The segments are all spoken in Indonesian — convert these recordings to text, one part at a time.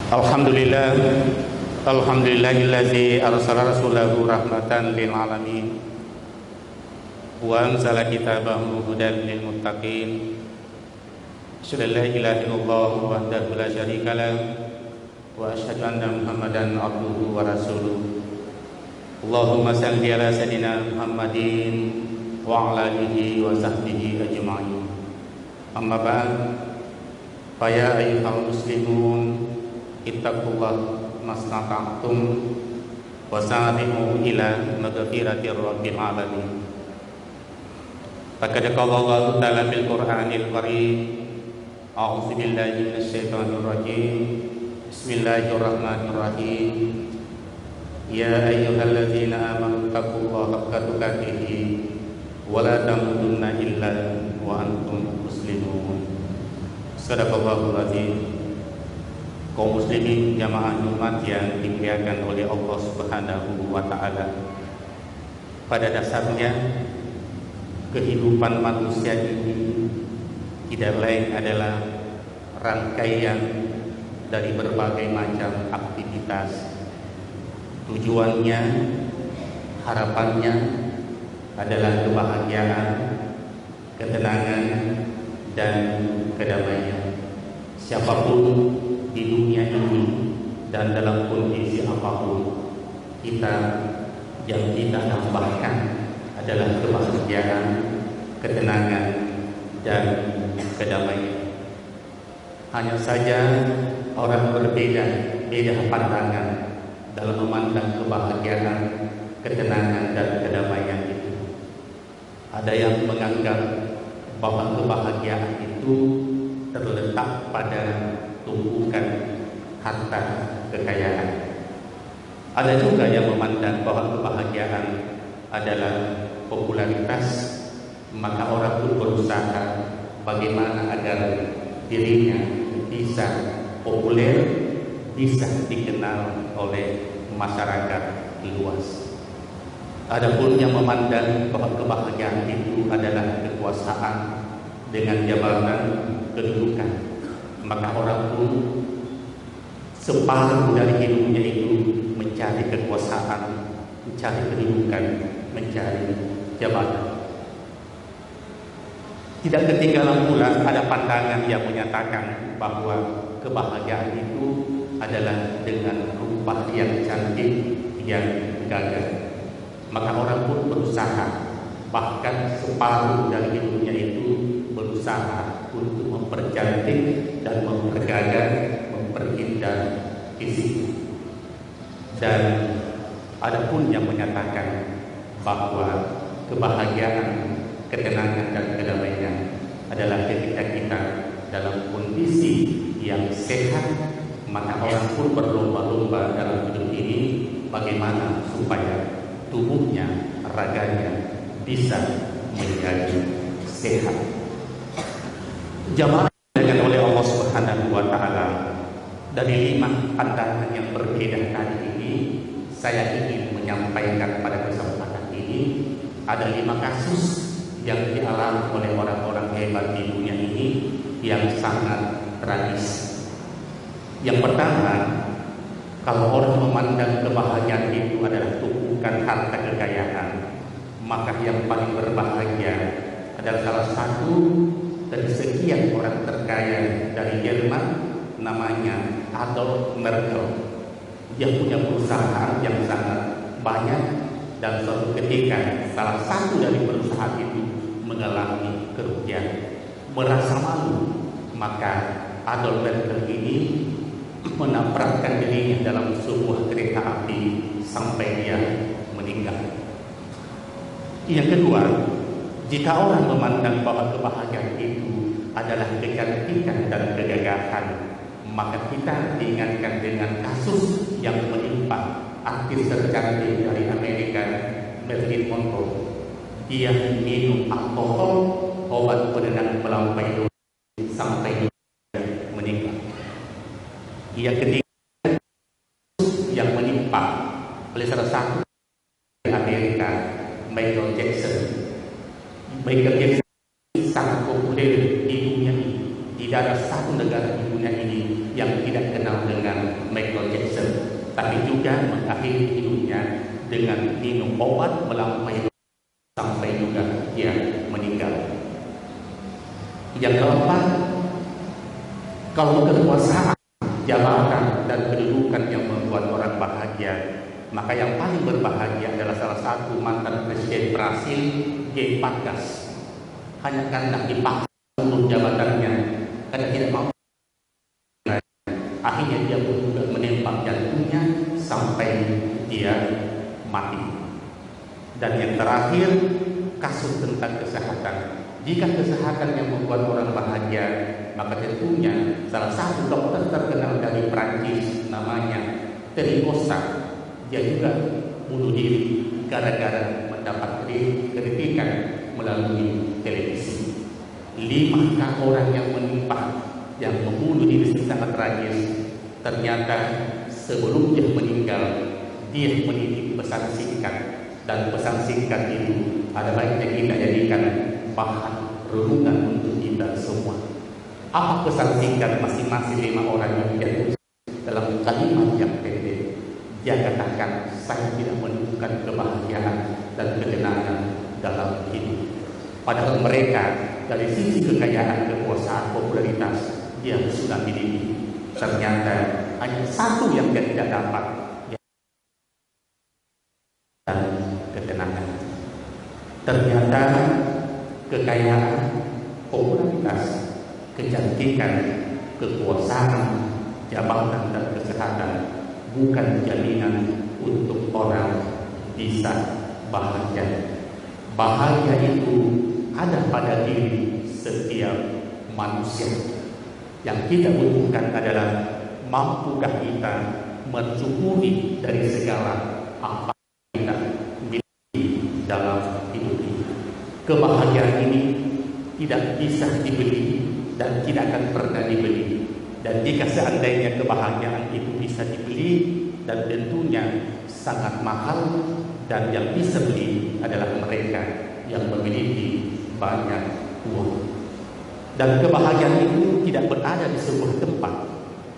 Alhamdulillah, alhamdulillahilladzi arsala rasulahu rahmatan lil alamin wa anzala kitabahu hudan lil muttaqin. Asyhadu an la ilaha illallah wahdahu la syarika lah wa asyhadu anna Muhammadan abduhu wa rasuluh. Allahumma shalli ala sayyidina Muhammadin wa ala alihi wa sahbihi ajma'in. Amma ba'd, fa ya ayyuhal muslimun ittaqullah mastata'tum wa sari'u ila maghfiratir rabbil alamin. Faqad qala Allah ta'ala fil Qur'anil Karim, a'udzu billahi minasyaitonir rajim. Bismillahirrahmanirrahim. Ya ayyuhalladzina amanu taqullaha haqqa tuqatih wa la tamutunna illa wa antum muslimun. Shadaqallahul azim. Kaum muslimin jamaah Jumat yang dimuliakan oleh Allah Subhanahu wa taala. Pada dasarnya kehidupan manusia ini tidak lain adalah rangkaian dari berbagai macam aktivitas. Tujuannya, harapannya adalah kebahagiaan, ketenangan, dan kedamaian. Siapapun di dunia ini dan dalam kondisi apapun, kita yang kita tambahkan adalah kebahagiaan, ketenangan, dan kedamaian. Hanya saja orang berbeda pandangan dalam memandang kebahagiaan, ketenangan, dan kedamaian itu. Ada yang menganggap bahwa kebahagiaan itu terletak pada tumpukan harta kekayaan. Ada juga yang memandang bahwa kebahagiaan adalah popularitas, maka orang pun berusaha bagaimana agar dirinya bisa populer, bisa dikenal oleh masyarakat luas. Adapun yang memandang bahwa kebahagiaan itu adalah kekuasaan dengan jabatan, kedudukan, maka orang pun separuh dari hidupnya itu mencari kekuasaan, mencari kedudukan, mencari jabatan. Tidak ketinggalan pula ada pandangan yang menyatakan bahwa kebahagiaan itu adalah dengan rupa yang cantik, yang gagah. Maka orang pun berusaha, bahkan separuh dari hidupnya itu berusaha untuk mempercantik dan mempergagah, memperindah fisik. Dan ada pun yang menyatakan bahwa kebahagiaan, ketenangan, dan kedamaian adalah ketika kita dalam kondisi yang sehat. Maka orang pun berlomba-lomba dalam hidup ini bagaimana supaya tubuhnya, raganya bisa menjadi sehat. Jamaah dengan oleh Allah Subhanahu wa taala, dari 5 pandangan yang berbeda kali ini saya ingin menyampaikan pada kesempatan ini ada 5 kasus yang dialami oleh orang-orang hebat di dunia ini yang sangat tragis. Yang pertama, kalau orang memandang kebahagiaan itu adalah tumpukan harta kekayaan, maka yang paling berbahagia adalah salah satu dari sekian orang terkaya dari Jerman, namanya Adolf Merkel. Dia punya perusahaan yang sangat banyak, dan suatu ketika salah satu dari perusahaan itu mengalami kerugian, merasa malu, maka Adolf Merkel ini menabrakkan dirinya dalam sebuah kereta api sampai dia meninggal. Yang kedua, jika orang memandang bahwa kebahagiaan itu adalah kecantikan dan kegagahan, maka kita diingatkan dengan kasus yang menimpa artis tercantik dari Amerika, Marilyn Monroe. Dia minum alkohol, obat penenang melampaui dosis, sampai dia meninggal. Yang ketiga, yang menimpa oleh salah satu dari Amerika, Michael Jackson. Michael Jackson sangat populer di dunia ini. Tidak ada satu negara di dunia ini yang tidak kenal dengan tapi juga mengakhiri hidupnya dengan minum obat melampaui sampai juga dia meninggal. Yang keempat, kalau kekuasaan, jabatan, dan kedudukan yang membuat orang bahagia, maka yang paling berbahagia adalah salah satu mantan presiden Brasil, J. Vargas. Hanya karena dipaksa untuk jabatannya, karena tidak mau, akhirnya dia pun juga menembak jantungnya sampai dia mati. Dan yang terakhir, kasus tentang kesehatan. Jika kesehatan yang membuat orang bahagia, maka tentunya salah satu dokter terkenal dari Prancis namanya Terikosa, dia juga bunuh diri gara-gara mendapat kritikan melalui televisi. 5 orang yang menimpa, yang membunuh diri sangat tragis, ternyata sebelum dia meninggal, dia menitip pesan singkat. Dan pesan singkat itu ada baiknya kita jadikan bahan renungan untuk kita semua. Apa pesan singkat masing-masing 5 orang yang dia tulis dalam kalimat yang pendek? Dia katakan, saya tidak menemukan kebahagiaan dan ketenangan dalam hidup. Padahal mereka dari sisi kekayaan, kekuasaan, popularitas dia sudah miliki. Ternyata hanya satu yang dia tidak dapat, dan ketenangan. Ternyata kekayaan, popularitas, kecantikan, kekuasaan, jabatan, dan kesehatan bukan jaminan untuk orang bisa bahagia. Bahagia itu ada pada diri setiap manusia. Yang kita butuhkan adalah mampukah kita mensyukuri dari segala apa kita miliki dalam hidup ini. Kebahagiaan ini tidak bisa dibeli dan tidak akan pernah dibeli. Dan jika seandainya kebahagiaan itu bisa dibeli, dan tentunya sangat mahal, dan yang bisa beli adalah mereka yang memiliki banyak uang. Dan kebahagiaan itu tidak berada di sebuah tempat.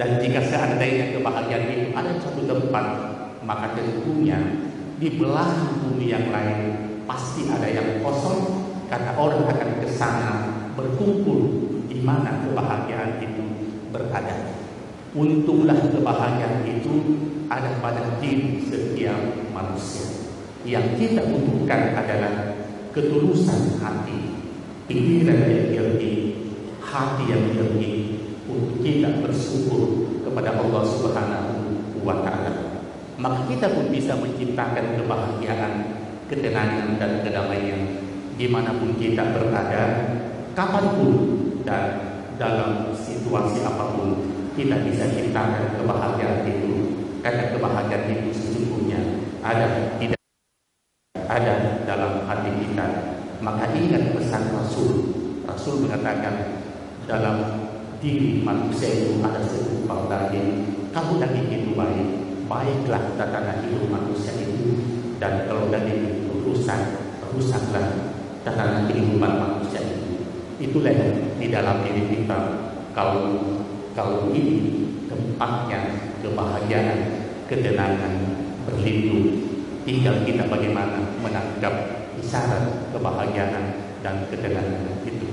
Dan jika seandainya kebahagiaan itu ada di suatu tempat, maka tentunya di belahan bumi yang lain pasti ada yang kosong, karena orang akan ke sana berkumpul di mana kebahagiaan itu berada. Untunglah kebahagiaan itu ada pada diri setiap manusia. Yang kita butuhkan adalah ketulusan hati, pikiran yang jernih, hati yang jernih, untuk kita bersyukur kepada Allah Subhanahu wa Ta'ala. Maka kita pun bisa menciptakan kebahagiaan, ketenangan, dan kedamaian dimanapun kita berada, kapanpun, dan dalam situasi apapun. Kita bisa ciptakan kebahagiaan itu, karena kebahagiaan itu sesungguhnya tidak ada dalam hati kita. Maka ingat pesan Rasul. Rasul mengatakan, dalam diri manusia itu ada segumpal daging. Kalau daging itu baik, baiklah tatanan hidup manusia itu. Dan kalau daging itu rusak, rusaklah tatanan kehidupan manusia itu. Itulah di dalam diri kita. Kalau ini tempatnya kebahagiaan, ketenangan, berlindung. Tinggal kita bagaimana menangkap isyarat kebahagiaan dan ketenangan itu.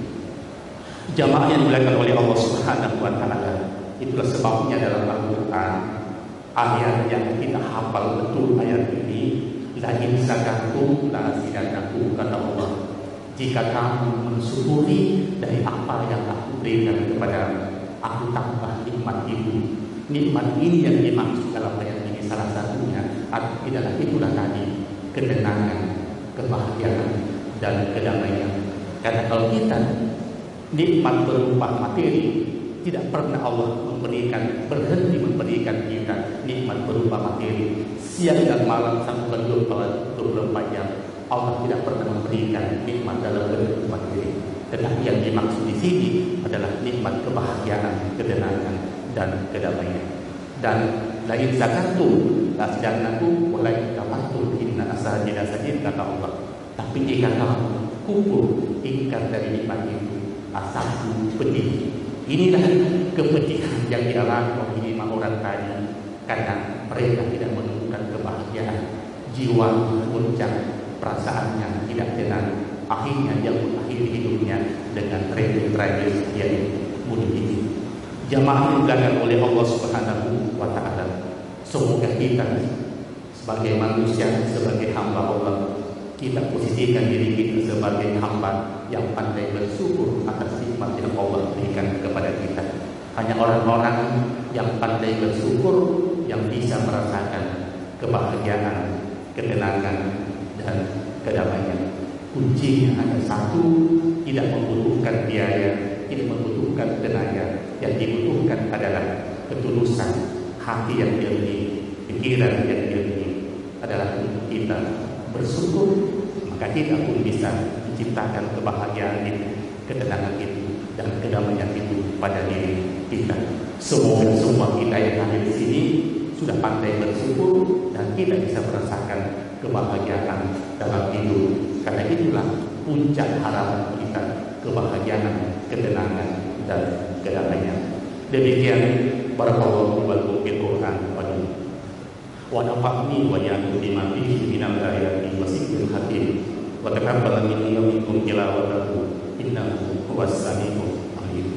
Jamaah yang dimuliakan oleh Allah Subhanahu wa Ta'ala, itulah sebabnya dalam Al-Quran ayat yang kita hafal betul ayat ini, la in zakartum la azidannakum, kata Allah, jika kamu mensyukuri dari apa yang aku berikan kepada aku, tambah nikmat itu. Nikmat ini yang dimaksud dalam ayat ini salah satunya adalah itulah tadi ketenangan, kebahagiaan, dan kedamaian. Karena kalau kita nikmat berupa materi, tidak pernah Allah berhenti memberikan kita nikmat berupa materi. Siang dan malam sampai 24 jam Allah tidak pernah memberikan nikmat dalam bentuk materi. Tetapi yang dimaksud di sini adalah nikmat kebahagiaan, ketenangan, dan kedamaian. Dan lain zakartum la azidannakum wa la in kafartum inna asajida sajid, kata Allah. Tapi jika kamu kufur, ingkar dari nikmat itu, asalku pedih. Inilah kepedihan yang dialami oleh 5 orang tadi, karena mereka tidak menemukan kebahagiaan, jiwa goncang, perasaannya tidak tenang, akhirnya dia mengakhiri hidupnya dengan tragis yaitu bunuh diri. Jamaah dimuliakan oleh Allah Subhanahu wa Ta'ala. Semoga kita sebagai manusia, sebagai hamba Allah, kita posisikan diri kita sebagai hamba yang pandai bersyukur atas nikmat yang Allah berikan kepada kita. Hanya orang-orang yang pandai bersyukur yang bisa merasakan kebahagiaan, ketenangan, dan kedamaian. Kuncinya hanya satu, tidak membutuhkan biaya, tidak membutuhkan tenaga. Yang dibutuhkan adalah ketulusan hati yang jernih, pikiran yang jernih. Adalah untuk kita bersyukur, maka kita pun bisa menciptakan kebahagiaan itu, ketenangan itu, dan kedamaian itu pada diri kita. Semoga semua kita yang hadir di sini sudah pandai bersyukur dan kita bisa merasakan kebahagiaan dalam hidup. Karena itulah puncak harapan kita, kebahagiaan, ketenangan, dan kedamaian. Demikian barakallahu lakum bil Qur'an wa nafa'ni wa iyyakum bima fihi minal ayati wa zikril hakim wa taqabbal minni wa minkum tilawatahu innahu huwas samiul alim.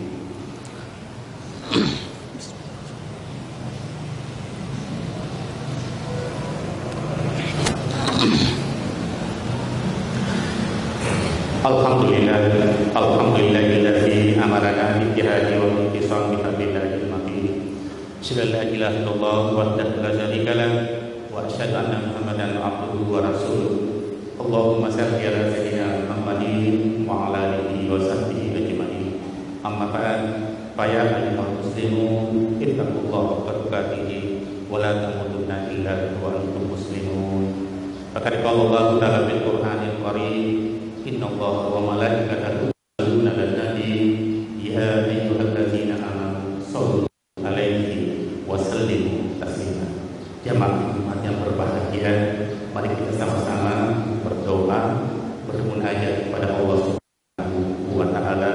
Alhamdulillahilladzi amarana bil jihadi wa intisam bi hablillahil matin. Asyhadu an la ilaha illallah wahdahu la syarika lah wa asyhadu anna Muhammadan abduhu wa rasuluh. Allahumma shalli ala sayyidina Muhammadin wa ala alihi wa sahbihi ajma'in. Amma ba'd, fa ya ayyuhal muslimun ittaqullaha haqqa tuqatih wa la tamutunna illa wa antum muslimun. Faqad qala Allah ta'ala bil Qur'anil Karim, innallaha wa malaikatahu yusholluna 'alan nabi ya ayyuhallazina amanu shollu 'alaihi wa sallimu taslima. Jamaah umat yang berbahagia, mari kita sama-sama berdoa, bermunajat kepada Allah Subhanahu wa Ta'ala.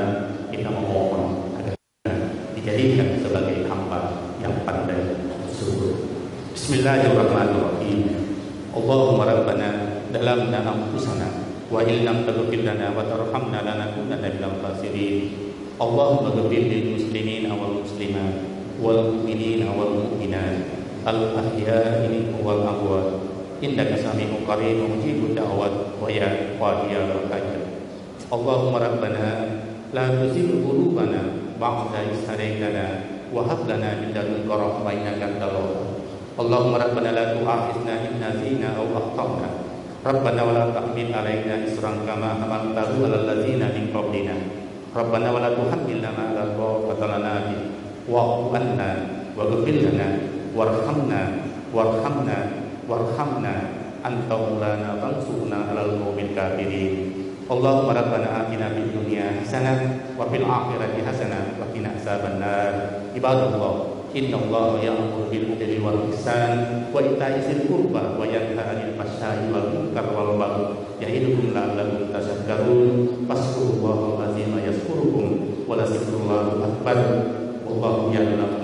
Kita memohon agar kita dijadikan sebagai hamba yang pandai bersyukur. Bismillahirrahmanirrahim. Allahumma rabbana dalamna anfusana wa illam taghfir lana wa tarhamna lanakunanna minal khasirin. Allahumma ighfir lil muslimina wal muslimat wal mu'minina wal mu'minat al ahya'i minhum wal amwat innaka sami'un qaribun mujibud da'wat wa ya qadiyal hajat. Allahumma rabbana la tuzigh qulubana ba'da idh hadaytana wa hab lana min ladunka rahmah innaka antal wahhab. Allahumma rabbana la tu'akhidhna in nasina aw akhtana. Rabbana wa la tahmil 'alaina isran kama hamaltahu 'alal ladzina min qablina. Rabbana wa la tuhammilna ma la taqata lana bihi wa'fu 'anna waghfir lana warhamna anta maulana fansurna 'alal qaumil kafirin. Allahumma rabbana atina fid dunya hasanah wa fil akhirati hasanah wa qina adzabannar. Ibadallah, innallaha ya'muru bil 'adli wal ihsan wa ita'i dzil qurba wa yanha 'anil fahsya'i wal munkar wal baghi ya'idukum la'allakum tadhakkarun. Fazkurullaha 'azima yazkurukum wa la dzikrullahi akbar. Wallahu ya'lamu